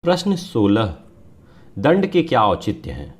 प्रश्न 16। दंड के क्या औचित्य हैं?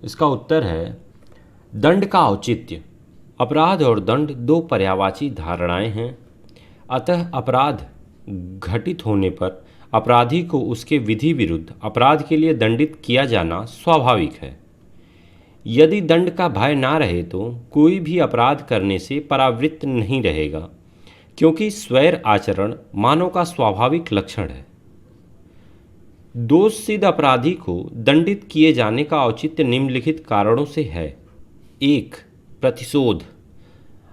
इसका उत्तर है दंड का औचित्य। अपराध और दंड दो पर्यायवाची धारणाएं हैं। अतः अपराध घटित होने पर अपराधी को उसके विधि विरुद्ध अपराध के लिए दंडित किया जाना स्वाभाविक है। यदि दंड का भय ना रहे तो कोई भी अपराध करने से परावृत्त नहीं रहेगा, क्योंकि स्वैर आचरण मानव का स्वाभाविक लक्षण है। दोष सिद्ध अपराधी को दंडित किए जाने का औचित्य निम्नलिखित कारणों से है। 1. प्रतिशोध।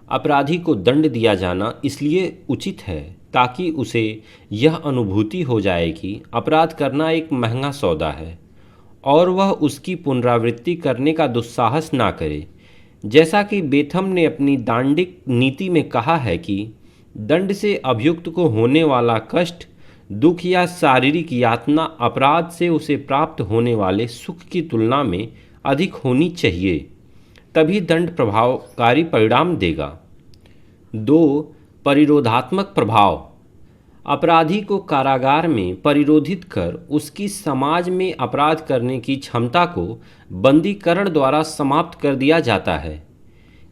अपराधी को दंड दिया जाना इसलिए उचित है ताकि उसे यह अनुभूति हो जाए कि अपराध करना एक महंगा सौदा है और वह उसकी पुनरावृत्ति करने का दुस्साहस ना करे। जैसा कि बेथम ने अपनी दांडिक नीति में कहा है कि दंड से अभियुक्त को होने वाला कष्ट, दुख या शारीरिक यातना अपराध से उसे प्राप्त होने वाले सुख की तुलना में अधिक होनी चाहिए, तभी दंड प्रभावकारी परिणाम देगा। 2. परिरोधात्मक प्रभाव। अपराधी को कारागार में परिरोधित कर उसकी समाज में अपराध करने की क्षमता को बंदीकरण द्वारा समाप्त कर दिया जाता है।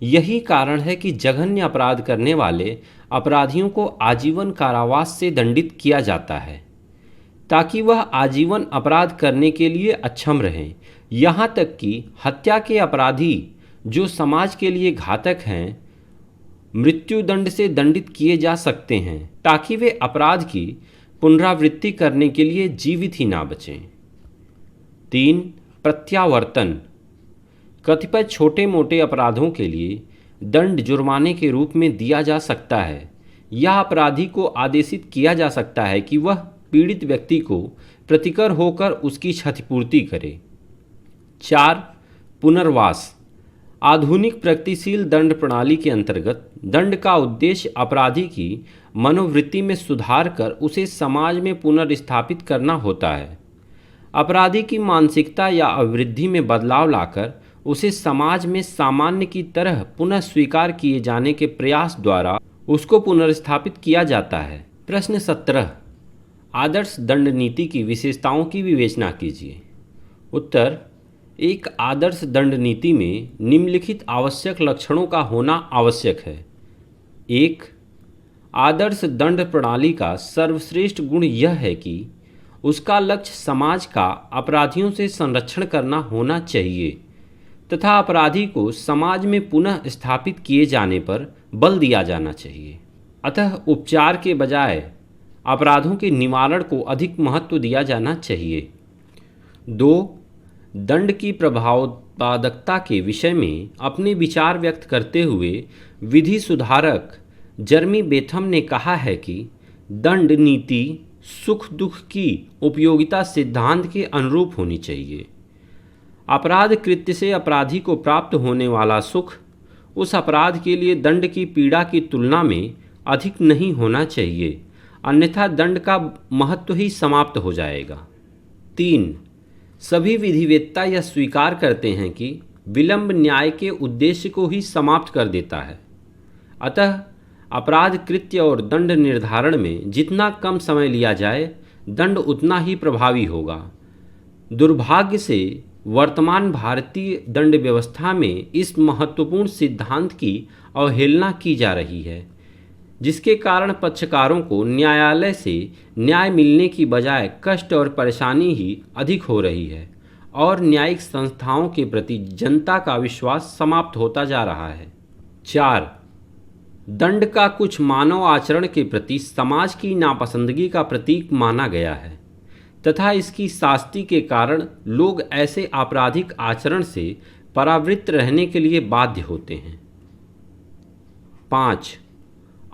यही कारण है कि जघन्य अपराध करने वाले अपराधियों को आजीवन कारावास से दंडित किया जाता है, ताकि वह आजीवन अपराध करने के लिए अक्षम रहें। यहाँ तक कि हत्या के अपराधी जो समाज के लिए घातक हैं, मृत्युदंड से दंडित किए जा सकते हैं, ताकि वे अपराध की पुनरावृत्ति करने के लिए जीवित ही ना बचें। 3. प्रत्यावर्तन। कतिपय छोटे मोटे अपराधों के लिए दंड जुर्माने के रूप में दिया जा सकता है। यह अपराधी को आदेशित किया जा सकता है कि वह पीड़ित व्यक्ति को प्रतिकर होकर उसकी क्षतिपूर्ति करे। 4. पुनर्वास। आधुनिक प्रगतिशील दंड प्रणाली के अंतर्गत दंड का उद्देश्य अपराधी की मनोवृत्ति में सुधार कर उसे समाज में पुनर्स्थापित करना होता है। अपराधी की मानसिकता या अवृद्धि में बदलाव लाकर उसे समाज में सामान्य की तरह पुनः स्वीकार किए जाने के प्रयास द्वारा उसको पुनर्स्थापित किया जाता है। प्रश्न 17। आदर्श दंड नीति की विशेषताओं की विवेचना कीजिए। उत्तर। एक आदर्श दंड नीति में निम्नलिखित आवश्यक लक्षणों का होना आवश्यक है। 1. आदर्श दंड प्रणाली का सर्वश्रेष्ठ गुण यह है कि उसका लक्ष्य समाज का अपराधियों से संरक्षण करना होना चाहिए तथा अपराधी को समाज में पुनः स्थापित किए जाने पर बल दिया जाना चाहिए। अतः उपचार के बजाय अपराधों के निवारण को अधिक महत्व दिया जाना चाहिए। 2. दंड की प्रभावोत्पादकता के विषय में अपने विचार व्यक्त करते हुए विधि सुधारक जर्मी बेथम ने कहा है कि दंड नीति सुख दुख की उपयोगिता सिद्धांत के अनुरूप होनी चाहिए। अपराध कृत्य से अपराधी को प्राप्त होने वाला सुख उस अपराध के लिए दंड की पीड़ा की तुलना में अधिक नहीं होना चाहिए, अन्यथा दंड का महत्व ही समाप्त हो जाएगा। 3. सभी विधिवेत्ता यह स्वीकार करते हैं कि विलंब न्याय के उद्देश्य को ही समाप्त कर देता है। अतः अपराध कृत्य और दंड निर्धारण में जितना कम समय लिया जाए, दंड उतना ही प्रभावी होगा। दुर्भाग्य से वर्तमान भारतीय दंड व्यवस्था में इस महत्वपूर्ण सिद्धांत की अवहेलना की जा रही है, जिसके कारण पक्षकारों को न्यायालय से न्याय मिलने की बजाय कष्ट और परेशानी ही अधिक हो रही है और न्यायिक संस्थाओं के प्रति जनता का विश्वास समाप्त होता जा रहा है। 4. दंड का कुछ मानव आचरण के प्रति समाज की नापसंदगी का प्रतीक माना गया है तथा इसकी शास्ति के कारण लोग ऐसे आपराधिक आचरण से परावृत्त रहने के लिए बाध्य होते हैं। 5.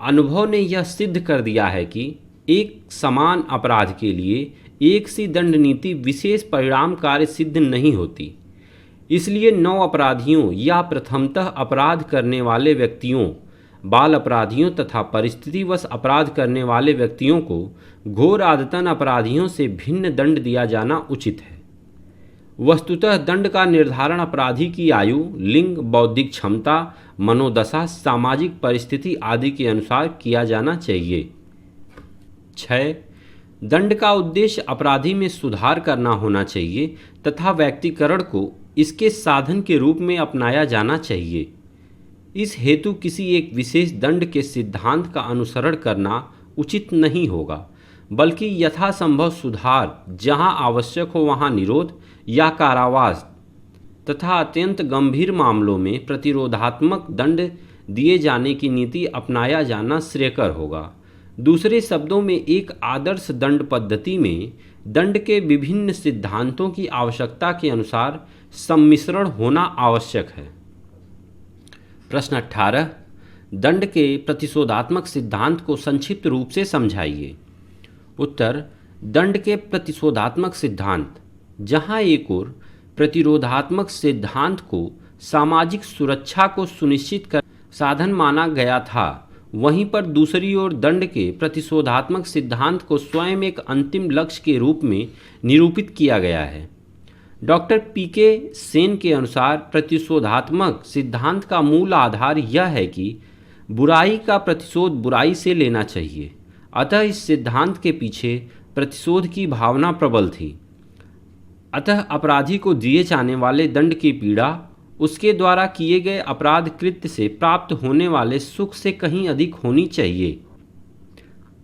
अनुभव ने यह सिद्ध कर दिया है कि एक समान अपराध के लिए एक सी दंड नीति विशेष परिणामकारी सिद्ध नहीं होती। इसलिए नौ अपराधियों या प्रथमतः अपराध करने वाले व्यक्तियों, बाल अपराधियों तथा परिस्थितिवश अपराध करने वाले व्यक्तियों को घोर आदतन अपराधियों से भिन्न दंड दिया जाना उचित है। वस्तुतः दंड का निर्धारण अपराधी की आयु, लिंग, बौद्धिक क्षमता, मनोदशा, सामाजिक परिस्थिति आदि के अनुसार किया जाना चाहिए। 6. दंड का उद्देश्य अपराधी में सुधार करना होना चाहिए तथा व्यक्तिकरण को इसके साधन के रूप में अपनाया जाना चाहिए। इस हेतु किसी एक विशेष दंड के सिद्धांत का अनुसरण करना उचित नहीं होगा, बल्कि यथासंभव सुधार, जहां आवश्यक हो वहां निरोध या कारावास तथा अत्यंत गंभीर मामलों में प्रतिरोधात्मक दंड दिए जाने की नीति अपनाया जाना श्रेयकर होगा। दूसरे शब्दों में, एक आदर्श दंड पद्धति में दंड के विभिन्न सिद्धांतों की आवश्यकता के अनुसार सम्मिश्रण होना आवश्यक है। प्रश्न 18, दंड के प्रतिशोधात्मक सिद्धांत को संक्षिप्त रूप से समझाइए। उत्तर, दंड के प्रतिशोधात्मक सिद्धांत, जहां एक ओर प्रतिरोधात्मक सिद्धांत को सामाजिक सुरक्षा को सुनिश्चित कर साधन माना गया था, वहीं पर दूसरी ओर दंड के प्रतिशोधात्मक सिद्धांत को स्वयं एक अंतिम लक्ष्य के रूप में निरूपित किया गया है। डॉक्टर पीके सेन के अनुसार प्रतिशोधात्मक सिद्धांत का मूल आधार यह है कि बुराई का प्रतिशोध बुराई से लेना चाहिए। अतः इस सिद्धांत के पीछे प्रतिशोध की भावना प्रबल थी। अतः अपराधी को दिए जाने वाले दंड की पीड़ा उसके द्वारा किए गए अपराध कृत्य से प्राप्त होने वाले सुख से कहीं अधिक होनी चाहिए,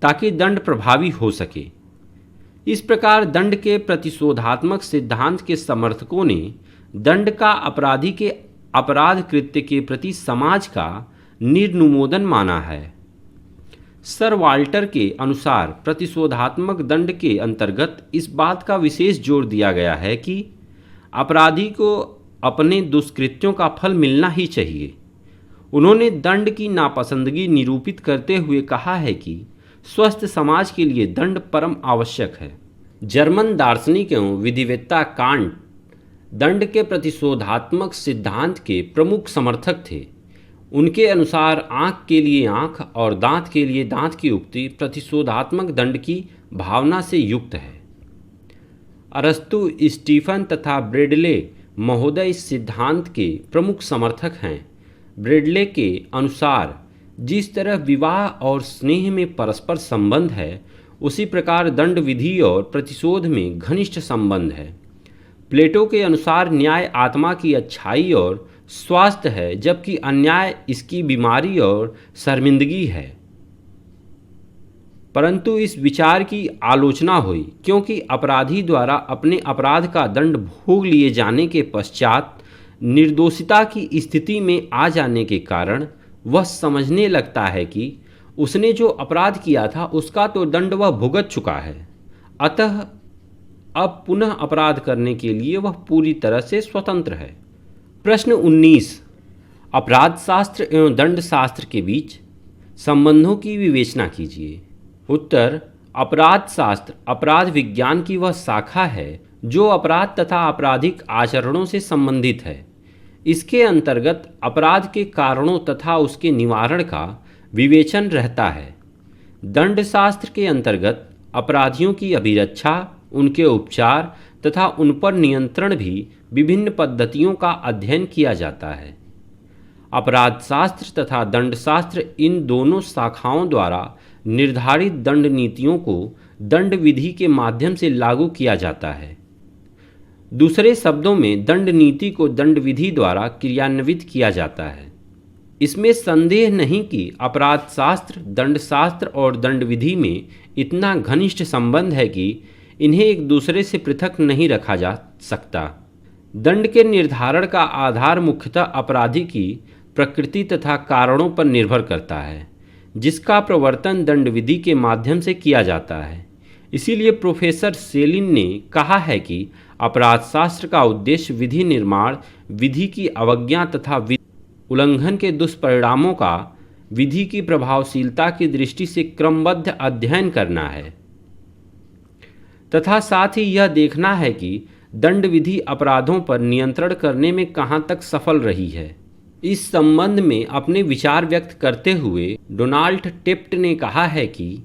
ताकि दंड प्रभावी हो सके। इस प्रकार दंड के प्रतिशोधात्मक सिद्धांत के समर्थकों ने दंड का अपराधी के अपराध कृत्य के प्रति समाज का निर्नुमोदन माना है। सर वाल्टर के अनुसार प्रतिशोधात्मक दंड के अंतर्गत इस बात का विशेष जोर दिया गया है कि अपराधी को अपने दुष्कृत्यों का फल मिलना ही चाहिए। उन्होंने दंड की नापसंदगी निरूपित करते हुए कहा है कि स्वस्थ समाज के लिए दंड परम आवश्यक है। जर्मन दार्शनिक एवं विधिवेत्ता कांट दंड के प्रतिशोधात्मक सिद्धांत के प्रमुख समर्थक थे। उनके अनुसार आँख के लिए आँख और दांत के लिए दांत की उक्ति प्रतिशोधात्मक दंड की भावना से युक्त है। अरस्तु, स्टीफन तथा ब्रेडले महोदय इस सिद्धांत के प्रमुख समर्थक हैं। ब्रेडले के अनुसार जिस तरह विवाह और स्नेह में परस्पर संबंध है, उसी प्रकार दंड विधि और प्रतिशोध में घनिष्ठ संबंध है। प्लेटो के अनुसार न्याय आत्मा की अच्छाई और स्वास्थ्य है, जबकि अन्याय इसकी बीमारी और शर्मिंदगी है। परंतु इस विचार की आलोचना हुई, क्योंकि अपराधी द्वारा अपने अपराध का दंड भोग लिए जाने के पश्चात निर्दोषिता की स्थिति में आ जाने के कारण वह समझने लगता है कि उसने जो अपराध किया था उसका तो दंड वह भुगत चुका है। अतः अब पुनः अपराध करने के लिए वह पूरी तरह से स्वतंत्र है। प्रश्न 19, अपराध शास्त्र एवं दंड शास्त्र के बीच संबंधों की विवेचना कीजिए। उत्तर, अपराध शास्त्र अपराध विज्ञान की वह शाखा है जो अपराध तथा आपराधिक आचरणों से संबंधित है। इसके अंतर्गत अपराध के कारणों तथा उसके निवारण का विवेचन रहता है। दंड शास्त्र के अंतर्गत अपराधियों की अभिरक्षा, उनके उपचार तथा उन पर नियंत्रण भी विभिन्न पद्धतियों का अध्ययन किया जाता है। अपराध शास्त्र तथा दंड शास्त्र इन दोनों शाखाओं द्वारा निर्धारित दंड नीतियों को दंड विधि के माध्यम से लागू किया जाता है। दूसरे शब्दों में, दंड नीति को दंड विधि द्वारा क्रियान्वित किया जाता है। इसमें संदेह नहीं कि अपराध शास्त्र, दंड शास्त्र और दंड विधि में इतना घनिष्ठ संबंध है कि इन्हें एक दूसरे से पृथक नहीं रखा जा सकता। दंड के निर्धारण का आधार मुख्यतः अपराधी की प्रकृति तथा कारणों पर निर्भर करता है, जिसका प्रवर्तन दंड विधि के माध्यम से किया जाता है। इसीलिए प्रोफेसर सेलिन ने कहा है कि अपराध शास्त्र का उद्देश्य विधि निर्माण, विधि की अवज्ञा तथा उल्लंघन के दुष्परिणामों का विधि की प्रभावशीलता की दृष्टि से क्रमबद्ध अध्ययन करना है तथा साथ ही यह देखना है कि दंड विधि अपराधों पर नियंत्रण करने में कहाँ तक सफल रही है। इस संबंध में अपने विचार व्यक्त करते हुए डोनाल्ड टेफ्ट ने कहा है कि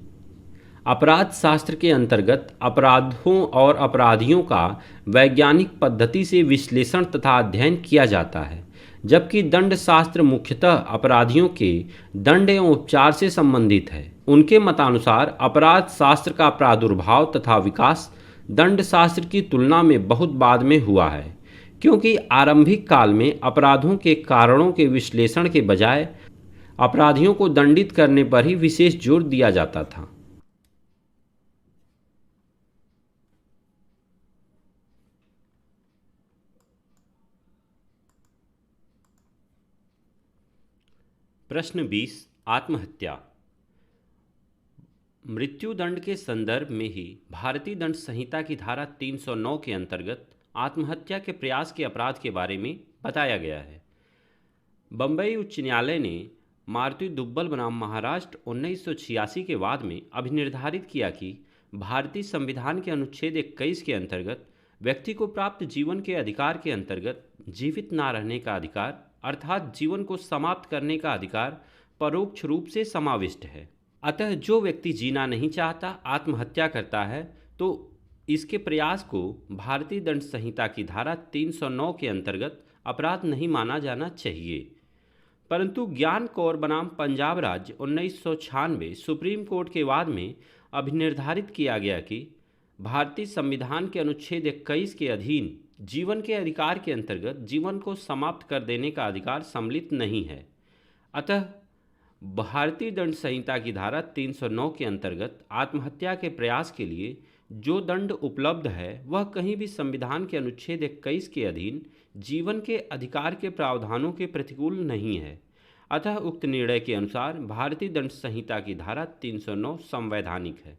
अपराध शास्त्र के अंतर्गत अपराधों और अपराधियों का वैज्ञानिक पद्धति से विश्लेषण तथा अध्ययन किया जाता है, जबकि दंड शास्त्र मुख्यतः अपराधियों के दंड एवं उपचार से संबंधित है। उनके मतानुसार अपराध शास्त्र का प्रादुर्भाव तथा विकास दंड शास्त्र की तुलना में बहुत बाद में हुआ है, क्योंकि आरंभिक काल में अपराधों के कारणों के विश्लेषण के बजाय अपराधियों को दंडित करने पर ही विशेष जोर दिया जाता था। प्रश्न 20 आत्महत्या। मृत्युदंड के संदर्भ में ही भारतीय दंड संहिता की धारा 309 के अंतर्गत आत्महत्या के प्रयास के अपराध के बारे में बताया गया है। बंबई उच्च न्यायालय ने मारुति दुब्बल बनाम महाराष्ट्र 1986 के वाद में अभिनिर्धारित किया कि भारतीय संविधान के अनुच्छेद 21 के अंतर्गत व्यक्ति को प्राप्त जीवन के अधिकार के अंतर्गत जीवित ना रहने का अधिकार अर्थात जीवन को समाप्त करने का अधिकार परोक्ष रूप से समाविष्ट है। अतः जो व्यक्ति जीना नहीं चाहता आत्महत्या करता है तो इसके प्रयास को भारतीय दंड संहिता की धारा 309 के अंतर्गत अपराध नहीं माना जाना चाहिए। परंतु ज्ञान कौर बनाम पंजाब राज्य 1996 सुप्रीम कोर्ट के वाद में अभिनिर्धारित किया गया कि भारतीय संविधान के अनुच्छेद 21 के अधीन जीवन के अधिकार के अंतर्गत जीवन को समाप्त कर देने का अधिकार सम्मिलित नहीं है। अतः भारतीय दंड संहिता की धारा 309 के अंतर्गत आत्महत्या के प्रयास के लिए जो दंड उपलब्ध है वह कहीं भी संविधान के अनुच्छेद 21 के अधीन जीवन के अधिकार के प्रावधानों के प्रतिकूल नहीं है। अतः उक्त निर्णय के अनुसार भारतीय दंड संहिता की धारा 309 संवैधानिक है।